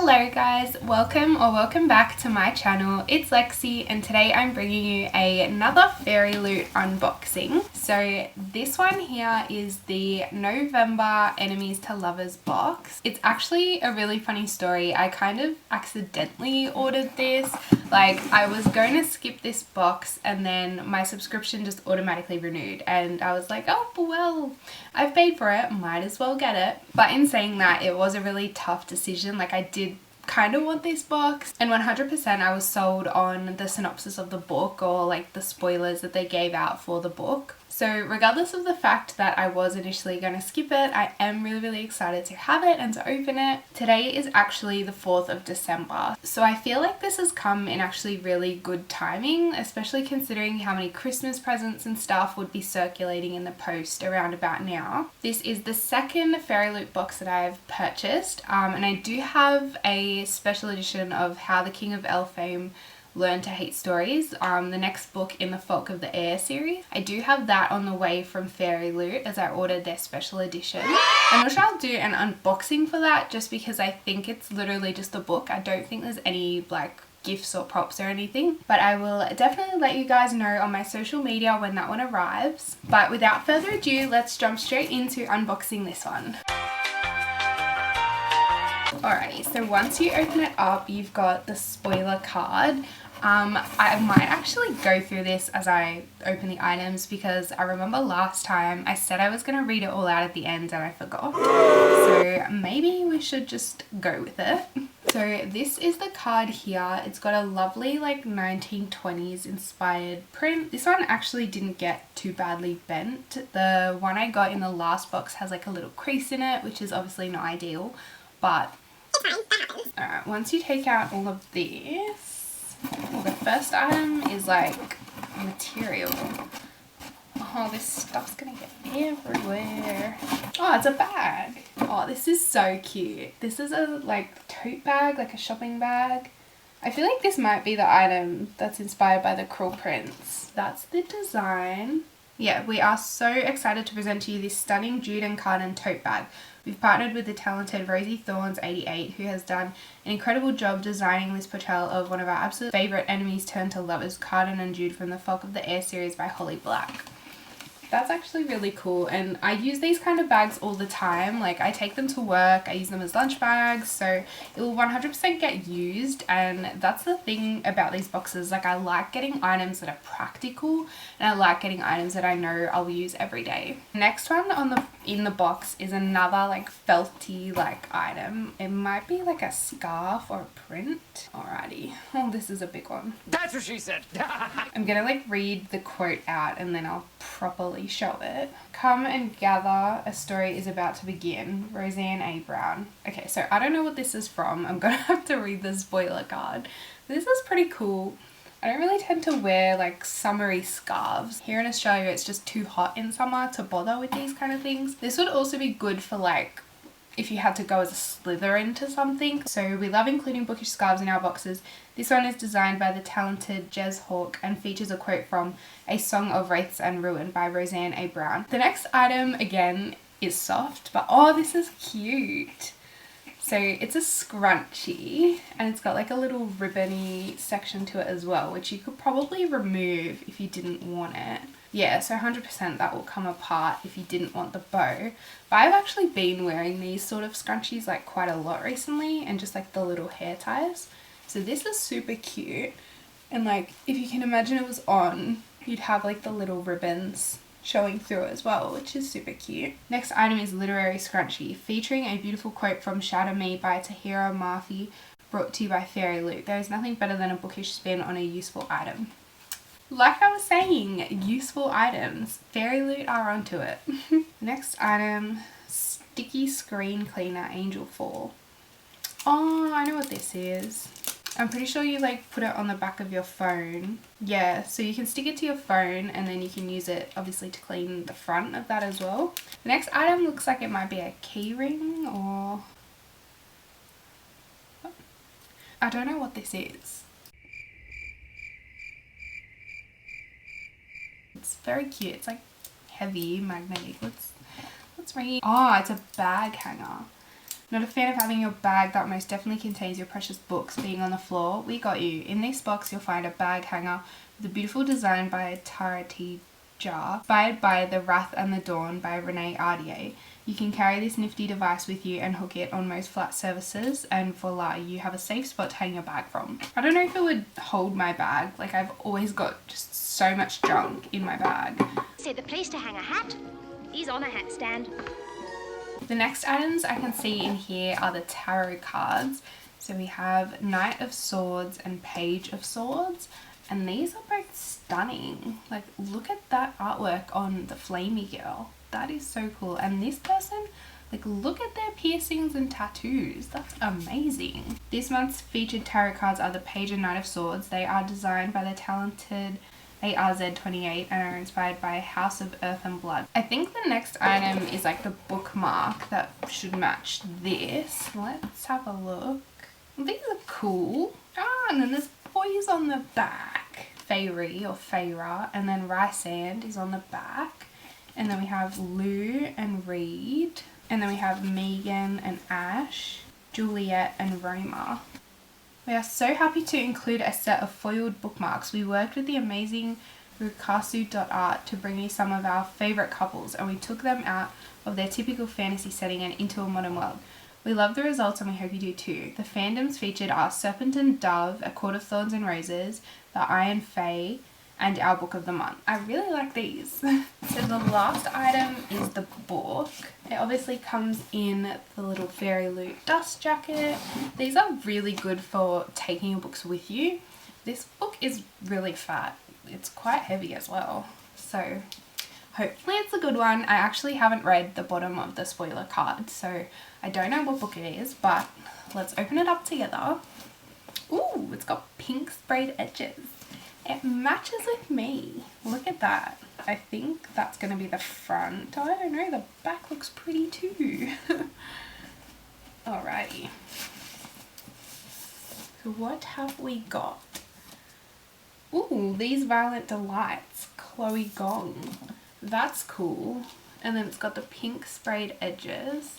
Hello guys, welcome back to my channel. It's Lexi and today I'm bringing you another Fairy Loot unboxing. So this one here is the November Enemies to Lovers box. It's actually a really funny story. I kind of accidentally ordered this. Like I was going to skip this box and then my subscription just automatically renewed and I was like, oh well, I've paid for it, might as well get it. But in saying that, it was a really tough decision. Like I did kind of want this box and 100% I was sold on the synopsis of the book or like the spoilers that they gave out for the book. So regardless of the fact that I was initially going to skip it, I am really excited to have it and to open it. Today is actually the 4th of December. So I feel like this has come in actually really good timing, especially considering how many Christmas presents and stuff would be circulating in the post around about now. This is the second Fairy Loot box that I've purchased and I do have a special edition of How the King of Elfhame Learn to Hate Stories, the next book in the Folk of the Air series. I do have that on the way from Fairy Loot as I ordered their special edition. I'm not sure I'll do an unboxing for that just because I think it's literally just a book. I don't think there's any like gifts or props or anything, but I will definitely let you guys know on my social media when that one arrives. But without further ado, let's jump straight into unboxing this one. Alrighty, so once you open it up, you've got the spoiler card. I might actually go through this as I open the items because I remember last time I said I was going to read it all out at the end and I forgot. So maybe we should just go with it. So this is the card here. It's got a lovely like 1920s inspired print. This one actually didn't get too badly bent. The one I got in the last box has like a little crease in it, which is obviously not ideal, but alright, once you take out all of this, the first item is like material. Oh, this stuff's gonna get everywhere. Oh, it's a bag. Oh, this is so cute. This is a like tote bag, like a shopping bag. I feel like this might be the item that's inspired by the Cruel Prince. That's the design. Yeah, we are so excited to present to you this stunning jute and carton tote bag. We've partnered with the talented Rosie Thorns 88 who has done an incredible job designing this portrayal of one of our absolute favourite enemies turned to lovers, Carton and Jude from the Folk of the Air series by Holly Black. That's actually really cool and I use these kind of bags all the time. Like I take them to work, I use them as lunch bags, so it will 100% get used, and that's the thing about these boxes. Like I like getting items that are practical and I like getting items that I know I'll use every day. Next one in the box is another like felty like item. It might be like a scarf or a print. Alrighty. Oh, this is a big one. That's what she said. I'm gonna like read the quote out and then I'll properly show it. Come and gather, a story is about to begin. Roseanne A. Brown. Okay, so I don't know what this is from. I'm gonna have to read the spoiler card. This is pretty cool. I don't really tend to wear like summery scarves. Here in Australia it's just too hot in summer to bother with these kind of things. This would also be good for like if you had to go as a Slytherin to something. So we love including bookish scarves in our boxes. This one is designed by the talented Jez Hawk and features a quote from A Song of Wraiths and Ruin by Roseanne A. Brown. The next item again is soft, but oh, this is cute. So it's a scrunchie and it's got like a little ribbony section to it as well, which you could probably remove if you didn't want it. Yeah, so 100% that will come apart if you didn't want the bow. But I've actually been wearing these sort of scrunchies like quite a lot recently, and just like the little hair ties. So this is super cute, and like if you can imagine it was on, you'd have like the little ribbons showing through as well, which is super cute. Next item is Literary Scrunchie, featuring a beautiful quote from Shatter Me by Tahira Murphy, brought to you by Fairy Loot. There is nothing better than a bookish spin on a useful item. Like I was saying, useful items. Fairy Loot are onto it. Next item, Sticky Screen Cleaner Angel Fall. Oh, I know what this is. I'm pretty sure you like put it on the back of your phone. Yeah, so you can stick it to your phone and then you can use it obviously to clean the front of that as well. The next item looks like it might be a key ring or... I don't know what this is. It's very cute. It's like heavy, magnetic. Let's read. Oh, it's a bag hanger. Not a fan of having your bag that most definitely contains your precious books being on the floor? We got you. In this box you'll find a bag hanger with a beautiful design by Tara T. Jar, inspired by The Wrath and the Dawn by Renee Ardier. You can carry this nifty device with you and hook it on most flat surfaces, and voila, you have a safe spot to hang your bag from. I don't know if it would hold my bag, like I've always got just so much junk in my bag. So the place to hang a hat is on a hat stand. The next items I can see in here are the tarot cards. So we have Knight of Swords and Page of Swords, and these are both stunning. Like, look at that artwork on the flamey girl. That is so cool. And this person, like, look at their piercings and tattoos. That's amazing. This month's featured tarot cards are the Page and Knight of Swords. They are designed by the talented ARZ28 and are inspired by House of Earth and Blood. I think the next item is like the bookmark that should match this. Let's have a look. These are cool. And then there's boys on the back. Feyre or Feyre, and then Rysand is on the back. And then we have Lou and Reed. And then we have Megan and Ash, Juliet and Roma. We are so happy to include a set of foiled bookmarks. We worked with the amazing Rukasu.art to bring you some of our favourite couples, and we took them out of their typical fantasy setting and into a modern world. We love the results and we hope you do too. The fandoms featured are Serpent and Dove, A Court of Thorns and Roses, The Iron Fae, and our book of the month. I really like these. So the last item is the book. It obviously comes in the little Fairy Loot dust jacket. These are really good for taking your books with you. This book is really fat. It's quite heavy as well. So hopefully it's a good one. I actually haven't read the bottom of the spoiler card, so I don't know what book it is, but let's open it up together. Ooh, it's got pink sprayed edges. It matches with me. Look at that. I think that's going to be the front. I don't know, the back looks pretty too. Alrighty. So what have we got? Ooh, These Violent Delights, Chloe Gong. That's cool. And then it's got the pink sprayed edges.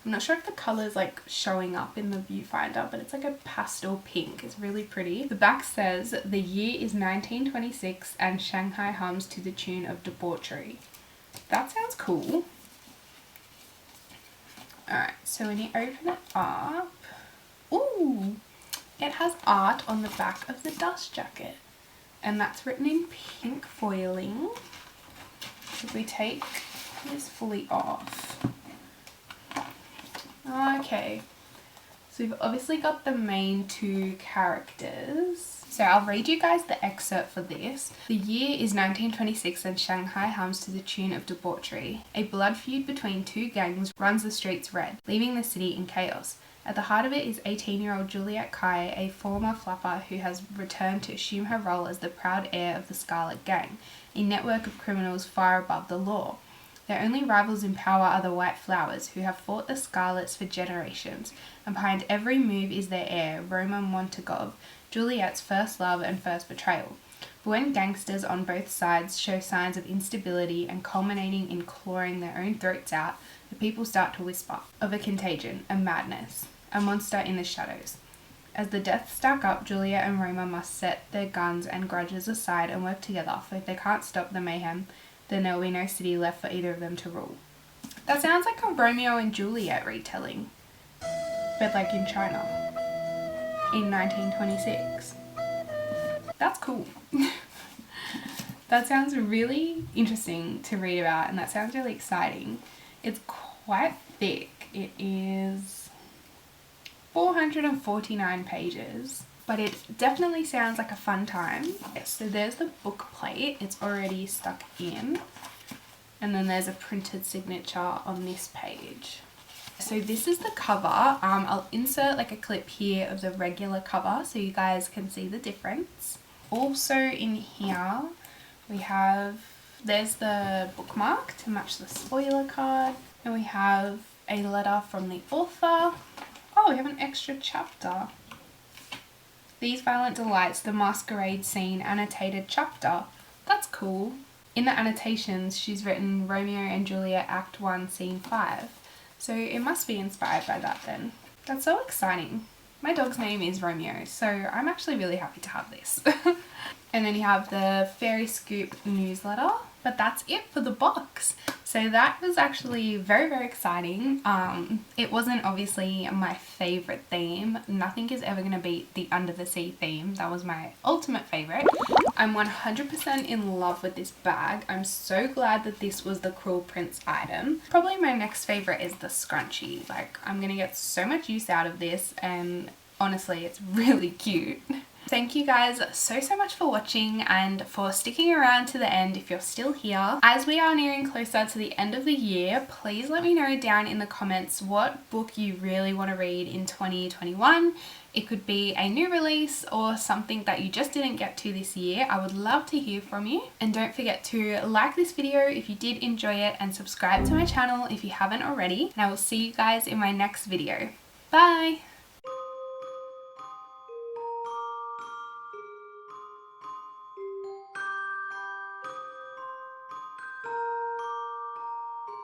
I'm not sure if the colour's like showing up in the viewfinder, but it's like a pastel pink. It's really pretty. The back says, the year is 1926 and Shanghai hums to the tune of debauchery. That sounds cool. Alright, so when you open it up, ooh, it has art on the back of the dust jacket. And that's written in pink foiling. If we take this fully off. Okay, so we've obviously got the main two characters. So I'll read you guys the excerpt for this. The year is 1926 and Shanghai hums to the tune of debauchery. A blood feud between two gangs runs the streets red, leaving the city in chaos. At the heart of it is 18-year-old Juliet Kai, a former flapper who has returned to assume her role as the proud heir of the Scarlet Gang, a network of criminals far above the law. Their only rivals in power are the White Flowers, who have fought the Scarlets for generations, and behind every move is their heir, Roma Montagov, Juliet's first love and first betrayal. But when gangsters on both sides show signs of instability and culminating in clawing their own throats out, the people start to whisper of a contagion, a madness, a monster in the shadows. As the deaths stack up, Juliet and Roma must set their guns and grudges aside and work together, for if they can't stop the mayhem, then there will be no city left for either of them to rule. That sounds like a Romeo and Juliet retelling, but like in China, in 1926. That's cool. That sounds really interesting to read about, and that sounds really exciting. It's quite thick. It is 449 pages. But it definitely sounds like a fun time. So there's the book plate. It's already stuck in. And then there's a printed signature on this page. So this is the cover. I'll insert like a clip here of the regular cover so you guys can see the difference. Also in here we have, there's the bookmark to match the spoiler card. And we have a letter from the author. Oh, we have an extra chapter. These Violent Delights, the masquerade scene, annotated chapter. That's cool. In the annotations, she's written Romeo and Juliet Act 1, Scene 5. So it must be inspired by that then. That's so exciting. My dog's name is Romeo, so I'm actually really happy to have this. And then you have the Fairy Scoop newsletter, but that's it for the box. So that was actually very, very exciting. It wasn't obviously my favorite theme. Nothing is ever going to beat the Under the Sea theme. That was my ultimate favorite. I'm 100% in love with this bag. I'm so glad that this was the Cruel Prince item. Probably my next favorite is the scrunchie. Like, I'm going to get so much use out of this, and honestly, it's really cute. Thank you guys so much for watching and for sticking around to the end if you're still here. As we are nearing closer to the end of the year, please let me know down in the comments what book you really want to read in 2021. It could be a new release or something that you just didn't get to this year. I would love to hear from you. And don't forget to like this video if you did enjoy it and subscribe to my channel if you haven't already. And I will see you guys in my next video. Bye!